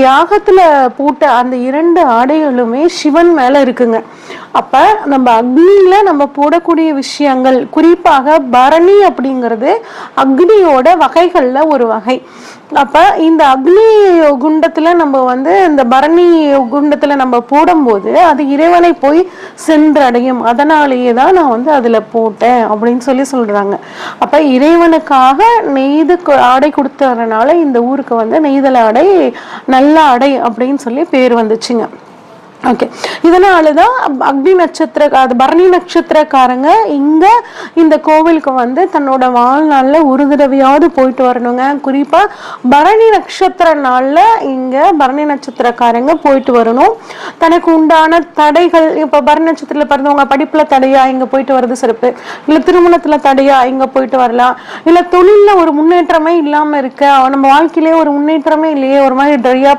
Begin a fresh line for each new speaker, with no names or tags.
யாகத்துல போட்ட அந்த 2 ஆடைகளுமே சிவன் மேல இருக்குங்க. அப்ப நம்ம அக்னியில நம்ம போடக்கூடிய விஷயங்கள், குறிப்பாக பரணி அப்படிங்கிறது அக்னியோட வகைகள்ல ஒரு வகை. அப்ப இந்த அக்னி குண்டத்துல நம்ம இந்த பரணி குண்டத்துல நம்ம போடும்போது அது இறைவனை போய் சென்றடையும். அதனாலேயே தான் நான் அதுல போட்டேன் அப்படின்னு சொல்றாங்க. அப்ப இறைவனுக்காக நெய்து ஆடை கொடுத்ததுனால இந்த ஊருக்கு நெய்தல் ஆடை, நல்ல ஆடை அப்படின்னு சொல்லி பேர் வந்துச்சுங்க. ஓகே, இதனாலதான் அக்னி நட்சத்திர, அது பரணி நட்சத்திரக்காரங்க இந்த கோவிலுக்கு தன்னோட வாழ்நாள்ல ஒரு தடவையாவது போயிட்டு வரணுங்க. குறிப்பா பரணி நட்சத்திர நாள்ல இங்க பரணி நட்சத்திரக்காரங்க போயிட்டு வரணும். தனக்கு உண்டான தடைகள், இப்ப பரணி நட்சத்திரத்துல பிறந்தவங்க படிப்புல தடையா இங்க போயிட்டு வர்றது சிறப்பு, இல்ல திருமணத்துல தடையா இங்க போயிட்டு வரலாம், இல்ல தொழில்ல ஒரு முன்னேற்றமே இல்லாம இருக்க, நம்ம வாழ்க்கையிலேயே ஒரு முன்னேற்றமே இல்லையே, ஒரு மாதிரி ட்ரையா